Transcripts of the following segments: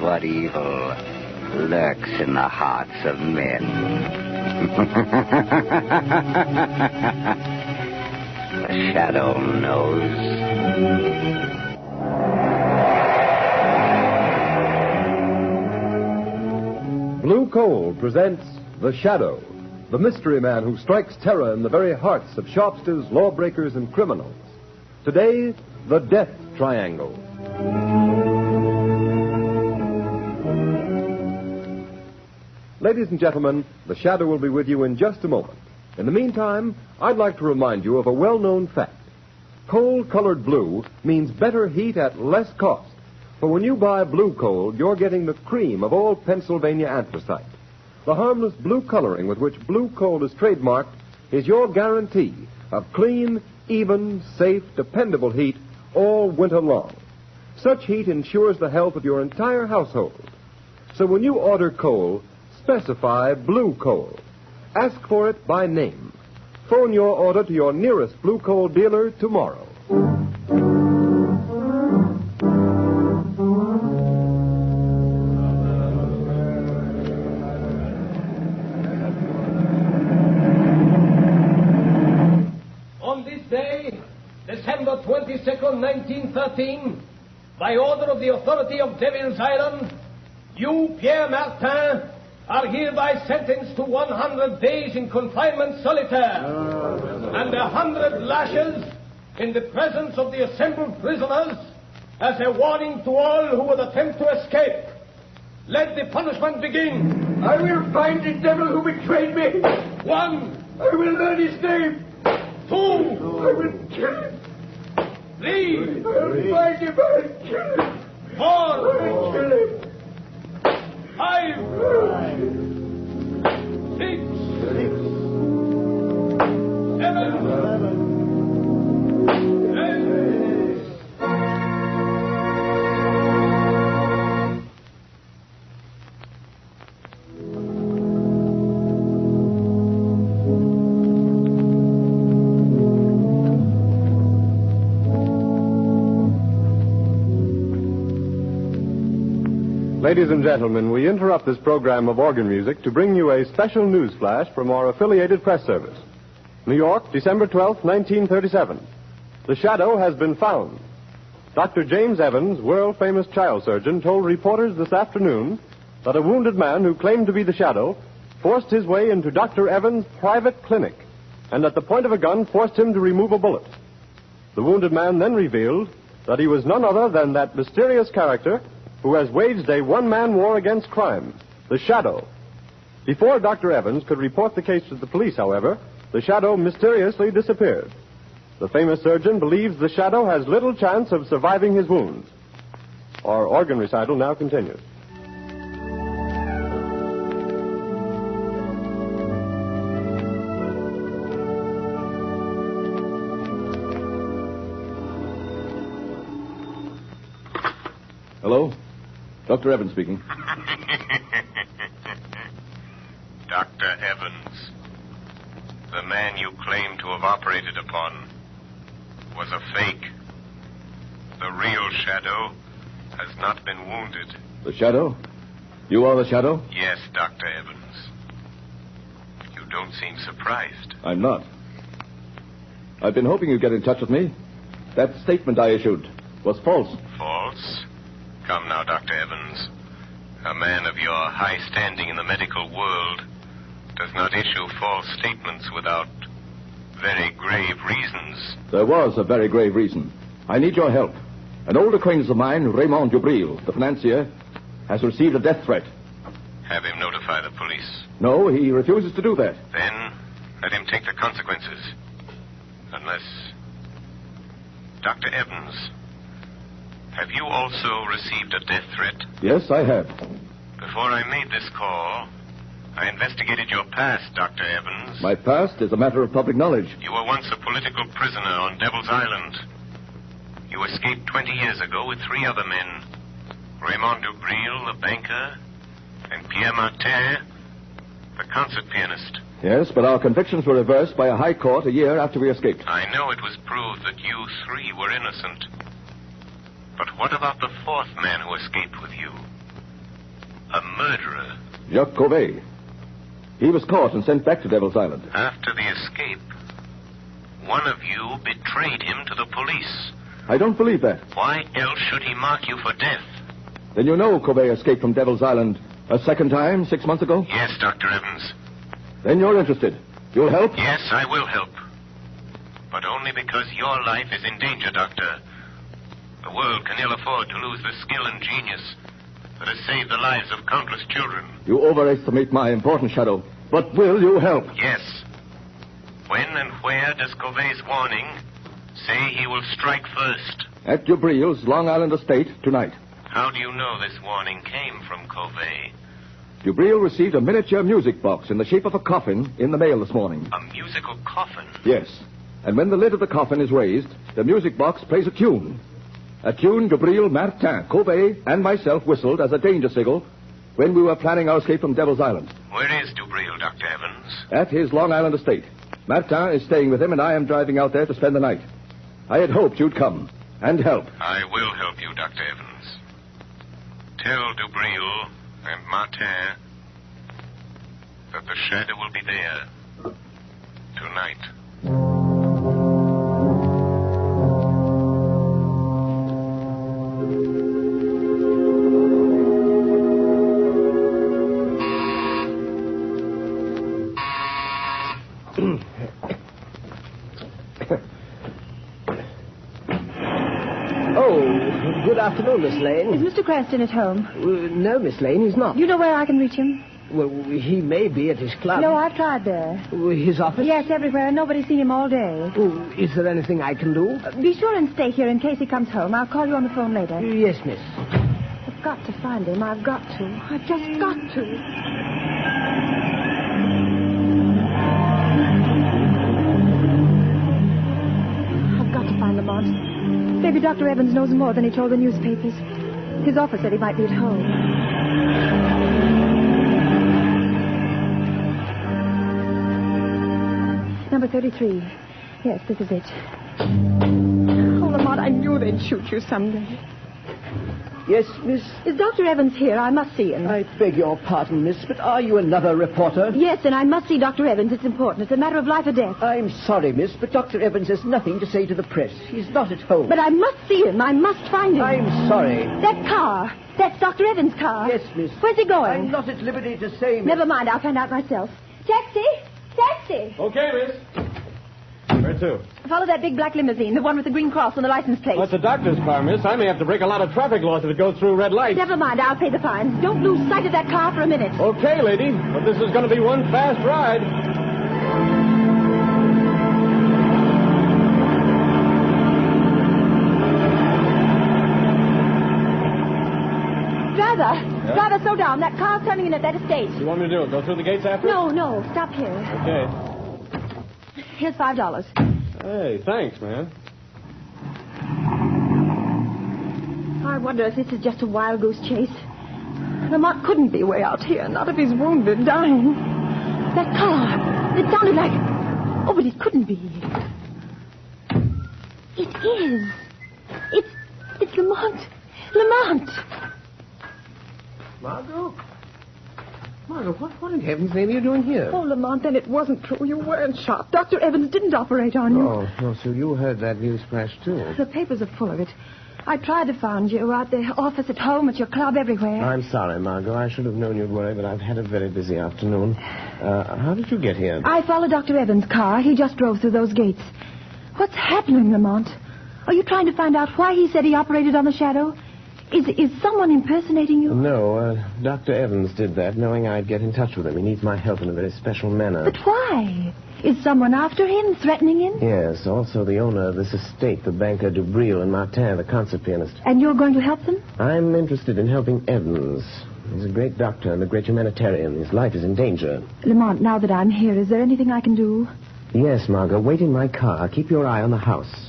what evil lurks in the hearts of men. The shadow knows. Blue Coal presents The Shadow, the mystery man who strikes terror in the very hearts of shopsters, lawbreakers, and criminals. Today, the Death Triangle. Ladies and gentlemen, The Shadow will be with you in just a moment. In the meantime, I'd like to remind you of a well-known fact. Coal-colored blue means better heat at less cost. For when you buy blue coal, you're getting the cream of old Pennsylvania anthracite. The harmless blue coloring with which blue coal is trademarked is your guarantee of clean, even, safe, dependable heat all winter long. Such heat ensures the health of your entire household. So when you order coal, specify blue coal. Ask for it by name. Phone your order to your nearest blue coal dealer tomorrow. December 22nd, 1913, by order of the authority of Devil's Island, you, Pierre Martin, are hereby sentenced to 100 days in confinement solitaire and 100 lashes in the presence of the assembled prisoners as a warning to all who would attempt to escape. Let the punishment begin. I will find the devil who betrayed me. 1. I will learn his name. 2. I will kill him. 3. I will find him. I'll kill him. 4. I'll kill him. 5. 6. 7. 8. Ladies and gentlemen, we interrupt this program of organ music to bring you a special news flash from our affiliated press service. New York, December 12th, 1937. The Shadow has been found. Dr. James Evans, world-famous child surgeon, told reporters this afternoon that a wounded man who claimed to be the Shadow forced his way into Dr. Evans' private clinic and at the point of a gun forced him to remove a bullet. The wounded man then revealed that he was none other than that mysterious character who has waged a one-man war against crime, the Shadow. Before Dr. Evans could report the case to the police, however, the Shadow mysteriously disappeared. The famous surgeon believes the Shadow has little chance of surviving his wounds. Our organ recital now continues. Hello? Dr. Evans speaking. Dr. Evans, the man you claim to have operated upon was a fake. The real Shadow has not been wounded. The Shadow? You are the Shadow? Yes, Dr. Evans. You don't seem surprised. I'm not. I've been hoping you'd get in touch with me. That statement I issued was false. False? Come now, Dr. Evans. A man of your high standing in the medical world does not issue false statements without very grave reasons. There was a very grave reason. I need your help. An old acquaintance of mine, Raymond Dubril, the financier, has received a death threat. Have him notify the police. No, he refuses to do that. Then let him take the consequences. Unless... Dr. Evans, have you also received a death threat? Yes, I have. Before I made this call, I investigated your past, Dr. Evans. My past is a matter of public knowledge. You were once a political prisoner on Devil's Island. You escaped 20 years ago with 3 other men. Raymond Dubril, the banker, and Pierre Martin, the concert pianist. Yes, but our convictions were reversed by a high court a year after we escaped. I know it was proved that you 3 were innocent. But what about the 4th man who escaped with you? A murderer. Jacques Cauvet. He was caught and sent back to Devil's Island. After the escape, one of you betrayed him to the police. I don't believe that. Why else should he mark you for death? Then you know Cauvet escaped from Devil's Island a second time 6 months ago? Yes, Dr. Evans. Then you're interested. You'll help? Yes, I will help. But only because your life is in danger, Doctor. The world can ill afford to lose the skill and genius that has saved the lives of countless children. You overestimate my importance, Shadow. But will you help? Yes. When and where does Cauvet's warning say he will strike first? At Dubreel's Long Island estate tonight. How do you know this warning came from Cauvet? Dubreel received a miniature music box in the shape of a coffin in the mail this morning. A musical coffin? Yes. And when the lid of the coffin is raised, the music box plays a tune. A tune Dubreel, Martin, Cauvet, and myself whistled as a danger signal when we were planning our escape from Devil's Island. Where is Dubreel, Dr. Evans? At his Long Island estate. Martin is staying with him, and I am driving out there to spend the night. I had hoped you'd come and help. I will help you, Dr. Evans. Tell Dubreel and Martin that the shadow will be there tonight. Good afternoon, Miss Lane. Is Mr. Cranston at home? No, Miss Lane, he's not. You know where I can reach him? Well, he may be at his club. No, I've tried there. His office? Yes, everywhere, and nobody's seen him all day. Is there anything I can do? Be sure and stay here in case he comes home. I'll call you on the phone later. Yes, miss. I've got to find him. I've got to. I've just got to. Find Lamont. Maybe Dr. Evans knows more than he told the newspapers. His office said he might be at home. Number 33. Yes, this is it. Oh, Lamont, I knew they'd shoot you someday. Yes, miss? Is Dr. Evans here? I must see him. I beg your pardon, miss, but are you another reporter? Yes, and I must see Dr. Evans. It's important. It's a matter of life or death. I'm sorry, miss, but Dr. Evans has nothing to say to the press. He's not at home. But I must see him. I must find him. I'm sorry. That car. That's Dr. Evans' car. Yes, miss. Where's he going? I'm not at liberty to say, miss. Never mind. I'll find out myself. Taxi! Taxi! Okay, miss. Where to? Follow that big black limousine, the one with the green cross on the license plate. Well, that's a doctor's car, miss. I may have to break a lot of traffic laws if it goes through red lights. Never mind. I'll pay the fine. Don't lose sight of that car for a minute. Okay, lady. But this is going to be one fast ride. Driver! Driver, slow down. That car's turning in at that estate. What do you want me to do? Go through the gates after? No. Stop here. Okay. Here's $5. Hey, thanks, man. I wonder if this is just a wild goose chase. Lamont couldn't be way out here, not if he's wounded, dying. That car, it sounded like... Oh, but it couldn't be. It is. It's Lamont. Lamont! Margot, what in heaven's name are you doing here? Oh, Lamont, then it wasn't true. You weren't shot. Dr. Evans didn't operate on you. Oh, so you heard that news flash, too. The papers are full of it. I tried to find you out the office, at home, at your club, everywhere. I'm sorry, Margot. I should have known you'd worry, but I've had a very busy afternoon. How did you get here? I followed Dr. Evans' car. He just drove through those gates. What's happening, Lamont? Are you trying to find out why he said he operated on the shadow? Is someone impersonating you? No, Dr. Evans did that, knowing I'd get in touch with him. He needs my help in a very special manner. But why? Is someone after him, threatening him? Yes, also the owner of this estate, the banker Dubreel, and Martin, the concert pianist. And you're going to help them? I'm interested in helping Evans. He's a great doctor and a great humanitarian. His life is in danger. Lamont, now that I'm here, is there anything I can do? Yes, Margot. Wait in my car. Keep your eye on the house.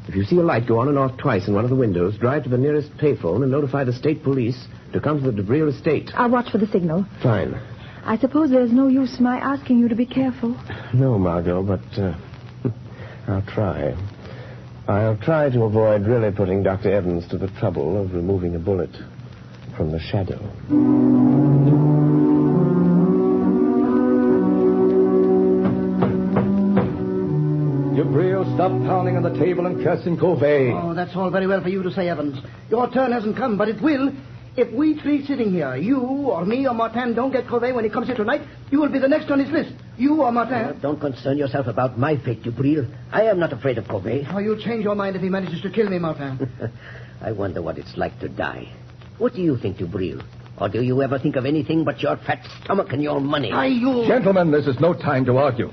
If you see a light go on and off twice in one of the windows, drive to the nearest payphone and notify the state police to come to the Dubreel estate. I'll watch for the signal. Fine. I suppose there's no use my asking you to be careful. No, Margot, but I'll try. I'll try to avoid really putting Dr. Evans to the trouble of removing a bullet. from the shadow. Jubril, stop pounding on the table and cursing Covey. Oh, that's all very well for you to say, Evans. Your turn hasn't come, but it will. If we three sitting here, you or me or Martin, don't get Covey when he comes here tonight, you will be the next on his list. You or Martin. Don't concern yourself about my fate, Jubril. I am not afraid of Covey. Oh, you'll change your mind if he manages to kill me, Martin. I wonder what it's like to die. What do you think, Jubril? Or do you ever think of anything but your fat stomach and your money? Gentlemen, this is no time to argue.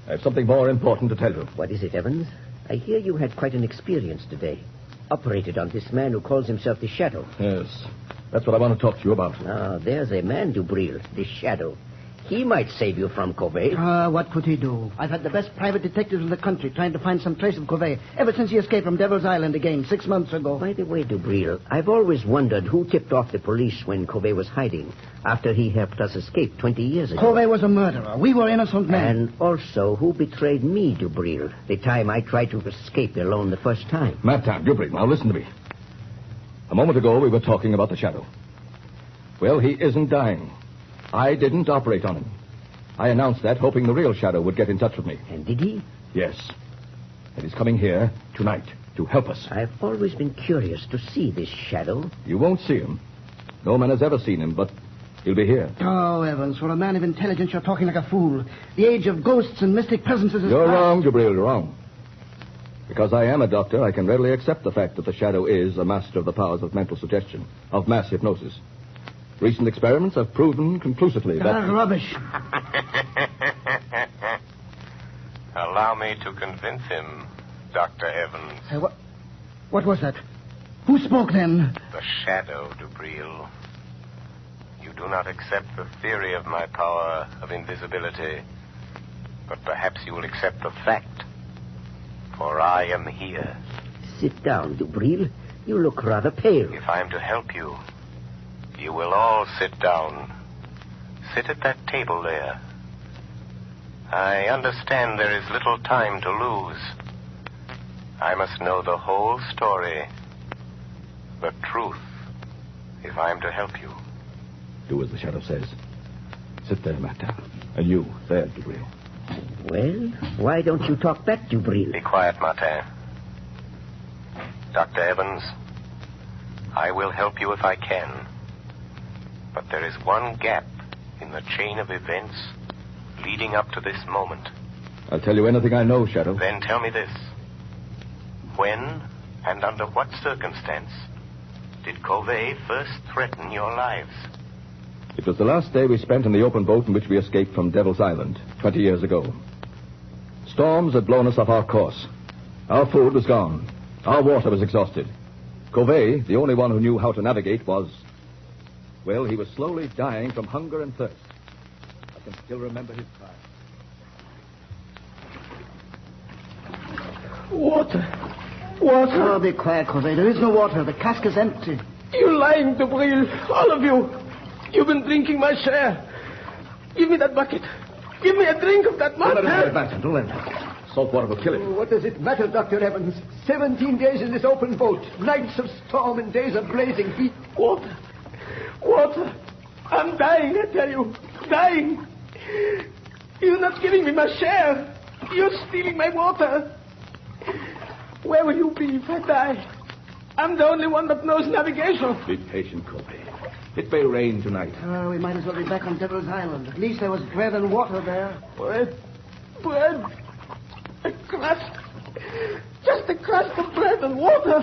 I have something more important to tell you. What is it, Evans? I hear you had quite an experience today. Operated on this man who calls himself the Shadow. Yes, that's what I want to talk to you about. Ah, there's a man, Jubril, the Shadow. He might save you from Covey. What could he do? I've had the best private detectives in the country trying to find some trace of Covey ever since he escaped from Devil's Island again 6 months ago. By the way, Jubril, I've always wondered who tipped off the police when Covey was hiding after he helped us escape 20 years ago. Covey was a murderer. We were innocent men. And also, who betrayed me, Jubril, the time I tried to escape alone the first time? Martin, Jubril, now listen to me. A moment ago, we were talking about the Shadow. Well, he isn't dying. I didn't operate on him. I announced that, hoping the real Shadow would get in touch with me. And did he? Yes. And he's coming here tonight to help us. I've always been curious to see this Shadow. You won't see him. No man has ever seen him, but he'll be here. Oh, Evans, for a man of intelligence, you're talking like a fool. The age of ghosts and mystic presences is You're past. wrong, Jubril, you're wrong. Because I am a doctor, I can readily accept the fact that the Shadow is a master of the powers of mental suggestion, of mass hypnosis. Recent experiments have proven conclusively that... Rubbish. Allow me to convince him, Dr. Evans. What was that? Who spoke then? The Shadow, Jubril. You do not accept the theory of my power of invisibility, but perhaps you will accept the fact, for I am here. Sit down, Jubril. You look rather pale. If I am to help you, you will all sit down. Sit at that table there. I understand there is little time to lose. I must know the whole story, the truth, if I am to help you. Do as the Shadow says. Sit there, Martin. And you, there, Jubril. Well, why don't you talk back, Jubril? Be quiet, Martin. Dr. Evans, I will help you if I can. But there is one gap in the chain of events leading up to this moment. I'll tell you anything I know, Shadow. Then tell me this. When and under what circumstance did Covey first threaten your lives? It was the last day we spent in the open boat in which we escaped from Devil's Island 20 years ago. Storms had blown us off our course. Our food was gone. Our water was exhausted. Covey, the only one who knew how to navigate, was... Well, he was slowly dying from hunger and thirst. I can still remember his cry. Water. Oh, be quiet, Covey. There is no water. The cask is empty. You're lying, Jubril. All of you. You've been drinking my share. Give me that bucket. Give me a drink of that water. Don't let him Martin. Don't let him. Salt water will kill him. What does it matter, Dr. Evans? 17 days in this open boat. Nights of storm and days of blazing heat. Water. Water. I'm dying, I tell you. Dying. You're not giving me my share. You're stealing my water. Where will you be if I die? I'm the only one that knows navigation. Be patient, Covey. It may rain tonight. We might as well be back on Devil's Island. At least there was bread and water there. Bread. Bread. A crust. Just a crust of bread and water.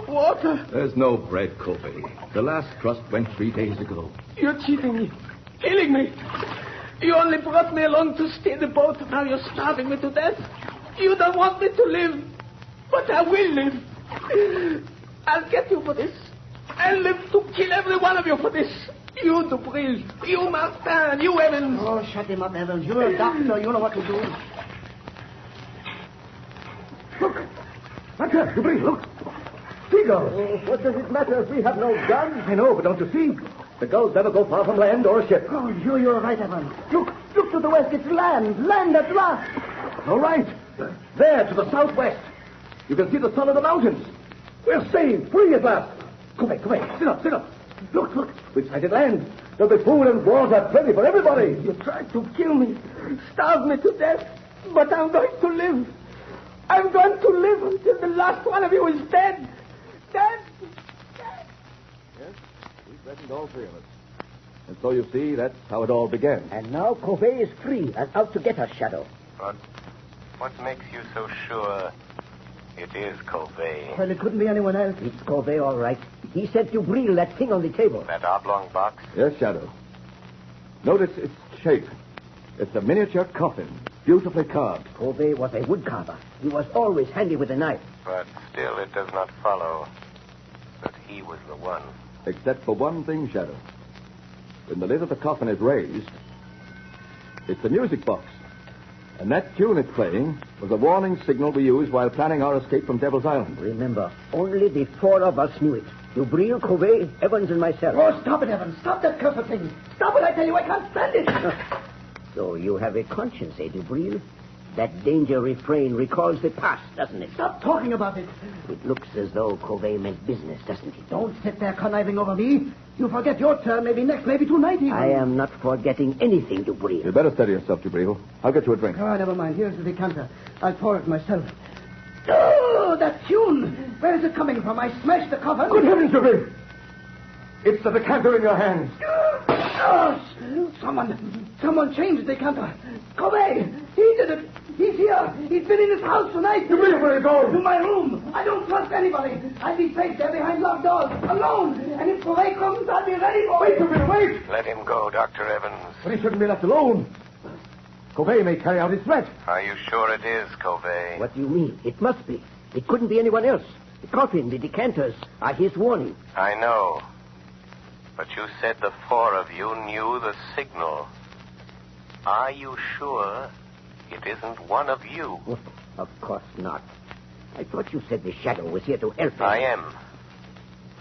Water. There's no bread, Covey. The last crust went 3 days ago. You're cheating me. Killing me. You only brought me along to steer the boat. Now you're starving me to death. You don't want me to live. But I will live. I'll get you for this. I'll live to kill every one of you for this. You, Jubril. You, Martin. You, Evans. Oh, shut him up, Evans. You're a doctor. You know what to do. Look. Martin, Jubril, look. Seagulls. What does it matter if we have no guns? I know, but don't you see? The gulls never go far from land or a ship. Oh, you're right, Evans. Look to the west. It's land. Land at last. All right. There, to the southwest. You can see the sun of the mountains. We're saved, free at last. Come back. Sit up. Look. Which side it lands? There'll be food and water plenty for everybody. You tried to kill me, starve me to death, but I'm going to live. I'm going to live until the last one of you is dead. Dead. Yes, we threatened all three of us. And so you see, that's how it all began. And now Covey is free and out to get us, Shadow. But what makes you so sure it is Covey? Well, it couldn't be anyone else. It's Covey, all right. He sent Dubril that thing on the table. That oblong box? Yes, Shadow. Notice its shape. It's a miniature coffin, beautifully carved. Covey was a woodcarver. He was always handy with a knife. But still it does not follow that he was the one. Except for one thing, Shadow. When the lid of the coffin is raised, it's a music box. And that tune it's playing was a warning signal we used while planning our escape from Devil's Island. Remember, only the four of us knew it. Dubril, Covey, Evans, and myself. Oh, stop it, Evans. Stop that cursed thing. Stop it, I tell you. I can't stand it. So you have a conscience, eh, Dubril? That danger refrain recalls the past, doesn't it? Stop talking about it. It looks as though Covey meant business, doesn't it? Don't sit there conniving over me. You forget your turn, maybe next, maybe tonight even. I am not forgetting anything, Dubril. You better steady yourself, Dubril. I'll get you a drink. Oh, never mind. Here's the decanter. I'll pour it myself. Oh, that tune. Where is it coming from? I smashed the cover. Good heavens, Dubril! It's the decanter in your hands. Oh, someone changed the decanter. Covey, he did it. He's here. He's been in his house tonight. Dubril, where are you going? To my room. I don't trust anybody. I'll be safe there behind locked doors, alone. And if Covey comes, I'll be ready for Wait, Dubril, wait! Let him go, Dr. Evans. But he shouldn't be left alone. Covey may carry out his threat. Are you sure it is Covey? What do you mean? It must be. It couldn't be anyone else. The coffin, the decanters are his warning. I know. But you said the four of you knew the signal. Are you sure it isn't one of you? Oh, of course not. I thought you said the Shadow was here to help us. I am.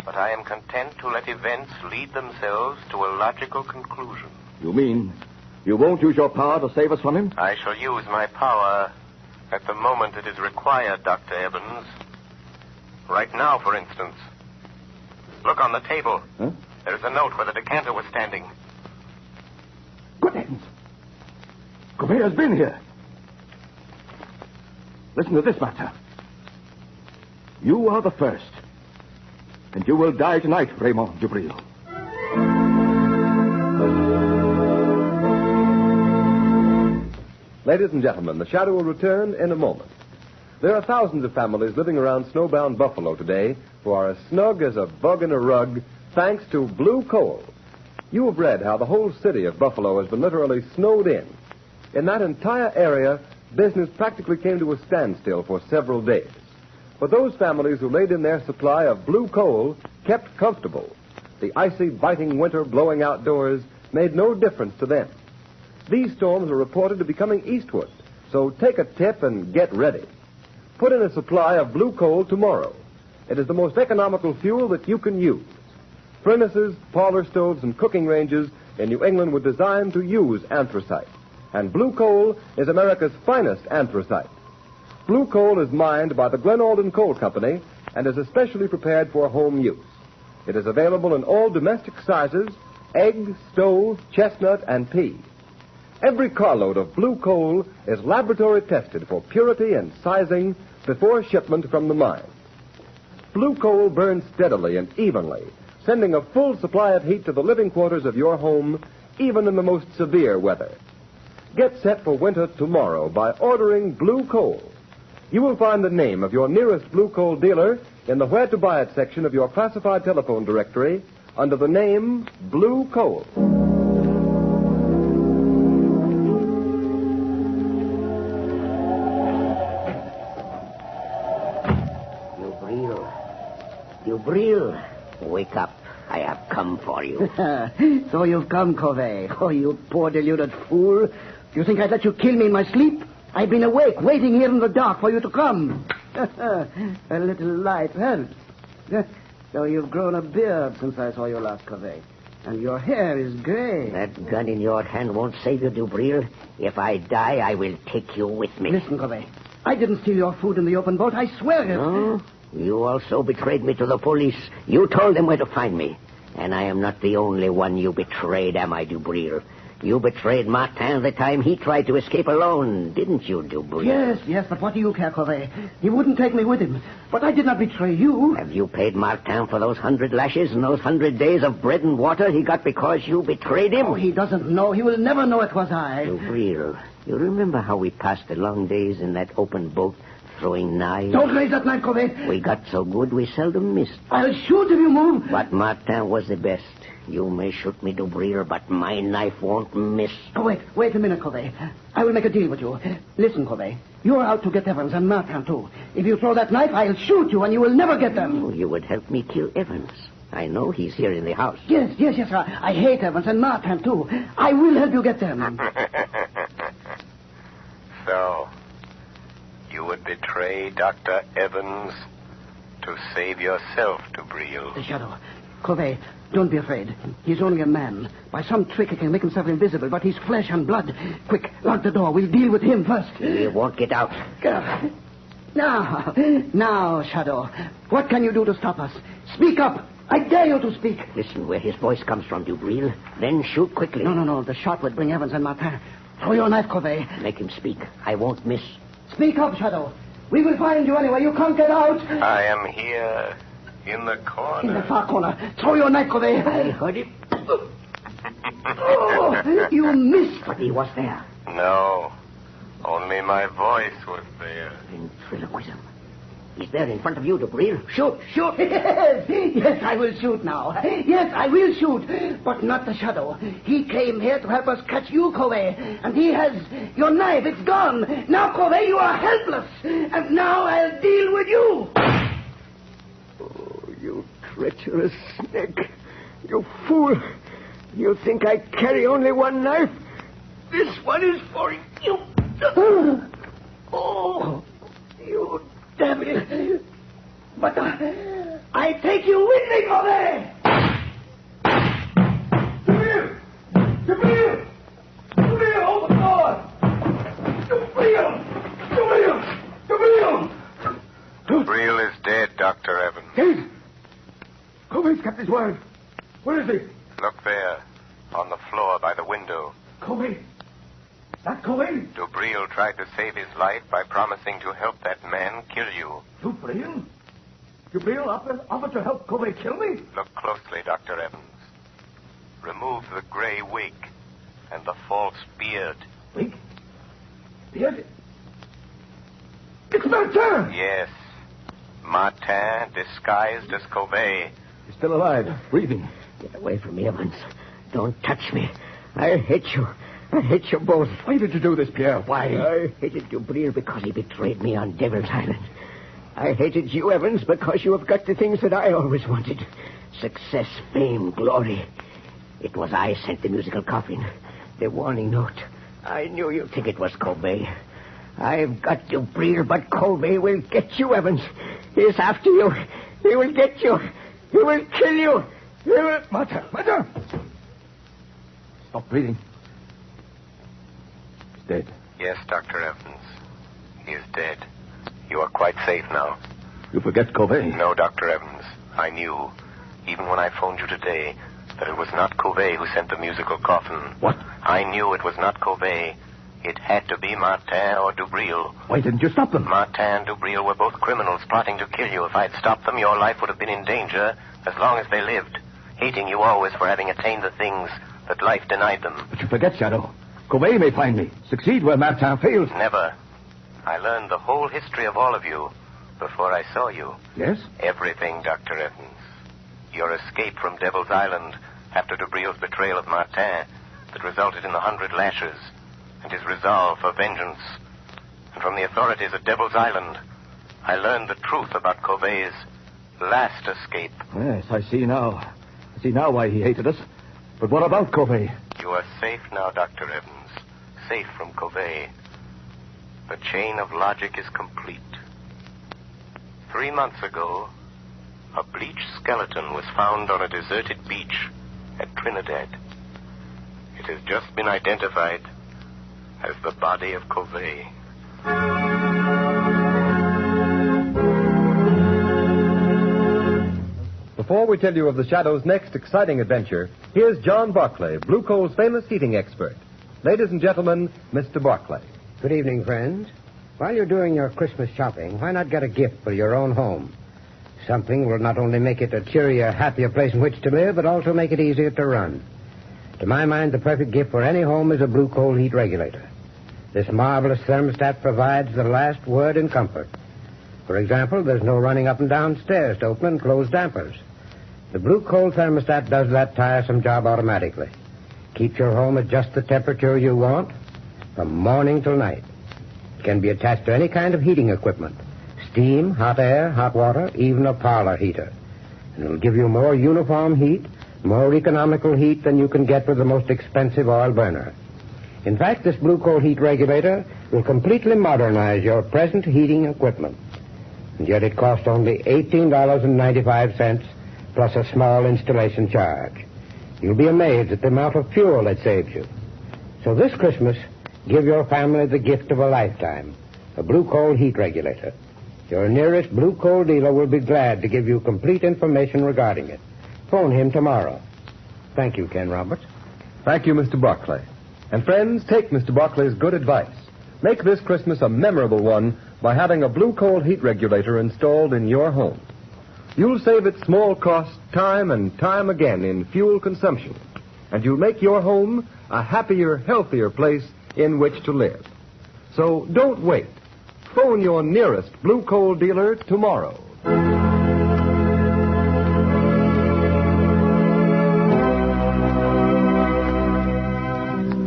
But I am content to let events lead themselves to a logical conclusion. You mean you won't use your power to save us from him? I shall use my power at the moment it is required, Dr. Evans. Right now, for instance. Look on the table. Huh? There's a note where the decanter was standing. Good heavens! Covey has been here. Listen to this matter. You are the first. And you will die tonight, Raymond Dubril. Ladies and gentlemen, the Shadow will return in a moment. There are thousands of families living around snowbound Buffalo today who are as snug as a bug in a rug thanks to blue coal. You have read how the whole city of Buffalo has been literally snowed in. In that entire area, business practically came to a standstill for several days. But those families who laid in their supply of blue coal kept comfortable. The icy, biting winter blowing outdoors made no difference to them. These storms are reported to be coming eastward, so take a tip and get ready. Put in a supply of blue coal tomorrow. It is the most economical fuel that you can use. Furnaces, parlor stoves, and cooking ranges in New England were designed to use anthracite. And blue coal is America's finest anthracite. Blue coal is mined by the Glen Alden Coal Company and is especially prepared for home use. It is available in all domestic sizes: egg, stove, chestnut, and pea. Every carload of blue coal is laboratory tested for purity and sizing before shipment from the mine. Blue coal burns steadily and evenly, sending a full supply of heat to the living quarters of your home, even in the most severe weather. Get set for winter tomorrow by ordering blue coal. You will find the name of your nearest blue coal dealer in the Where to Buy It section of your classified telephone directory under the name Blue Coal. Dubril, wake up. I have come for you. So you've come, Covey. Oh, you poor deluded fool. Do you think I'd let you kill me in my sleep? I've been awake, waiting here in the dark for you to come. A little light helps. So you've grown a beard since I saw you last, Covey. And your hair is gray. That gun in your hand won't save you, Dubril. If I die, I will take you with me. Listen, Covey. I didn't steal your food in the open boat. I swear it. No? You also betrayed me to the police. You told them where to find me. And I am not the only one you betrayed, am I, Dubril? You betrayed Martin the time he tried to escape alone, didn't you, Dubril? Yes, but what do you care, Corvée? He wouldn't take me with him. But I did not betray you. Have you paid Martin for those 100 lashes and those 100 days of bread and water he got because you betrayed him? Oh, he doesn't know. He will never know it was I. Dubril, you remember how we passed the long days in that open boat throwing knives? Don't raise that knife, Corvée. We got so good we seldom missed. I'll shoot if you move. But Martin was the best. You may shoot me, Dubril, but my knife won't miss. Oh, wait a minute, Corvée. I will make a deal with you. Listen, Corvée. You're out to get Evans and Martin, too. If you throw that knife, I'll shoot you and you will never get them. Oh, you would help me kill Evans. I know he's here in the house. Yes. I hate Evans and Martin, too. I will help you get them. So, you would betray Dr. Evans to save yourself, Dubril. The shadow. Corvée, don't be afraid. He's only a man. By some trick he can make himself invisible, but he's flesh and blood. Quick, lock the door. We'll deal with him first. He won't get out. Now, Shadow. What can you do to stop us? Speak up. I dare you to speak. Listen where his voice comes from, Dubril. Then shoot quickly. No. The shot would bring Evans and Martin. Throw your knife, Corvée. Make him speak. I won't miss. Speak up, Shadow. We will find you anyway. You can't get out. I am here. In the corner. In the far corner. Throw your knife, Corvée. I heard it. Oh, you missed. But he was there. No. Only my voice was there. Ventriloquism. He's there in front of you, Dubril. Shoot. Yes, I will shoot now. Yes, I will shoot. But not the Shadow. He came here to help us catch you, Corvée. And he has your knife. It's gone. Now, Corvée, you are helpless. And now I'll deal with you. You treacherous snake. You fool. You think I carry only one knife? This one is for you. Oh, you devil. But I take you with me, Corvée. Dubril, open the door. Dubril. Dubril is dead, Dr. Evans. Dead? Corvé's kept his word. Where is he? Look there, on the floor by the window. Corvée? That Corvée? Dubril tried to save his life by promising to help that man kill you. Dubril? Dubril offered to help Corvée kill me? Look closely, Dr. Evans. Remove the gray wig and the false beard. Wig? Beard? It's Martin! Yes. Martin, disguised as Corvée. He's still alive, breathing. Get away from me, Evans. Don't touch me. I hate you. I hate you both. Why did you do this, Pierre? Why? I hated Dubril because he betrayed me on Devil's Island. I hated you, Evans, because you have got the things that I always wanted. Success, fame, glory. It was I sent the musical coffin, the warning note. I knew you'd think it was Corvée. I've got Dubril, but Corvée will get you, Evans. He's after you. He will get you. He will kill you. He will... Martin! Stop breathing. He's dead. Yes, Dr. Evans. He is dead. You are quite safe now. You forget Corvée. No, Dr. Evans. I knew, even when I phoned you today, that it was not Corvée who sent the musical coffin. What? I knew it was not Corvée. It had to be Martin or Dubril. Why didn't you stop them? Martin and Dubril were both criminals plotting to kill you. If I'd stopped them, your life would have been in danger as long as they lived, hating you always for having attained the things that life denied them. But you forget, Shadow. Corvée may find me. Succeed where Martin fails. Never. I learned the whole history of all of you before I saw you. Yes? Everything, Dr. Evans. Your escape from Devil's Island after Dubril's betrayal of Martin that resulted in the 100 lashes, and his resolve for vengeance. And from the authorities at Devil's Island, I learned the truth about Corvé's last escape. Yes, I see now. I see now why he hated us. But what about Corvée? You are safe now, Dr. Evans. Safe from Corvée. The chain of logic is complete. 3 months ago, a bleached skeleton was found on a deserted beach at Trinidad. It has just been identified as the body of Corvée. The before we tell you of the Shadow's next exciting adventure, here's John Barclay, Blue Coal's famous heating expert. Ladies and gentlemen, Mr. Barclay. Good evening, friends. While you're doing your Christmas shopping, why not get a gift for your own home? Something will not only make it a cheerier, happier place in which to live, but also make it easier to run. To my mind, the perfect gift for any home is a Blue Coal heat regulator. This marvelous thermostat provides the last word in comfort. For example, there's no running up and down stairs to open and close dampers. The Blue Coal thermostat does that tiresome job automatically. Keeps your home at just the temperature you want from morning till night. It can be attached to any kind of heating equipment. Steam, hot air, hot water, even a parlor heater. And it'll give you more uniform heat, more economical heat than you can get with the most expensive oil burner. In fact, this Blue Coal heat regulator will completely modernize your present heating equipment. And yet it costs only $18.95 plus a small installation charge. You'll be amazed at the amount of fuel it saves you. So this Christmas, give your family the gift of a lifetime, a Blue Coal heat regulator. Your nearest Blue Coal dealer will be glad to give you complete information regarding it. Phone him tomorrow. Thank you, Ken Roberts. Thank you, Mr. Barclay. And friends, take Mr. Barclay's good advice. Make this Christmas a memorable one by having a Blue Coal heat regulator installed in your home. You'll save at small cost time and time again in fuel consumption. And you'll make your home a happier, healthier place in which to live. So don't wait. Phone your nearest Blue Coal dealer tomorrow.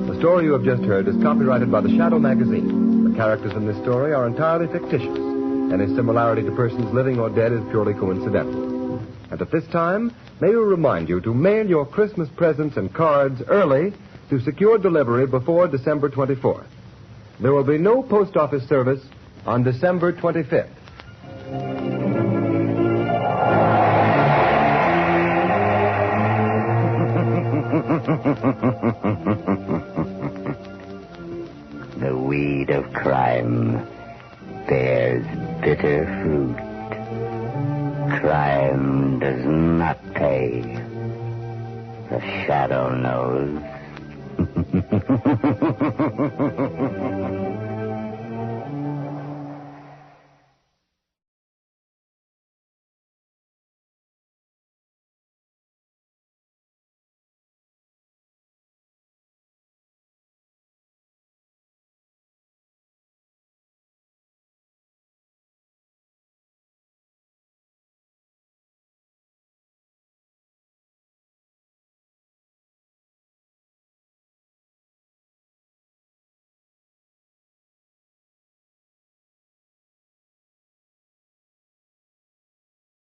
The story you have just heard is copyrighted by the Shadow magazine. The characters in this story are entirely fictitious. Any similarity to persons living or dead is purely coincidental. And at this time, may we remind you to mail your Christmas presents and cards early to secure delivery before December 24th. There will be no post office service on December 25th. The weed of crime bears bitter fruit. Crime does not pay. The Shadow knows.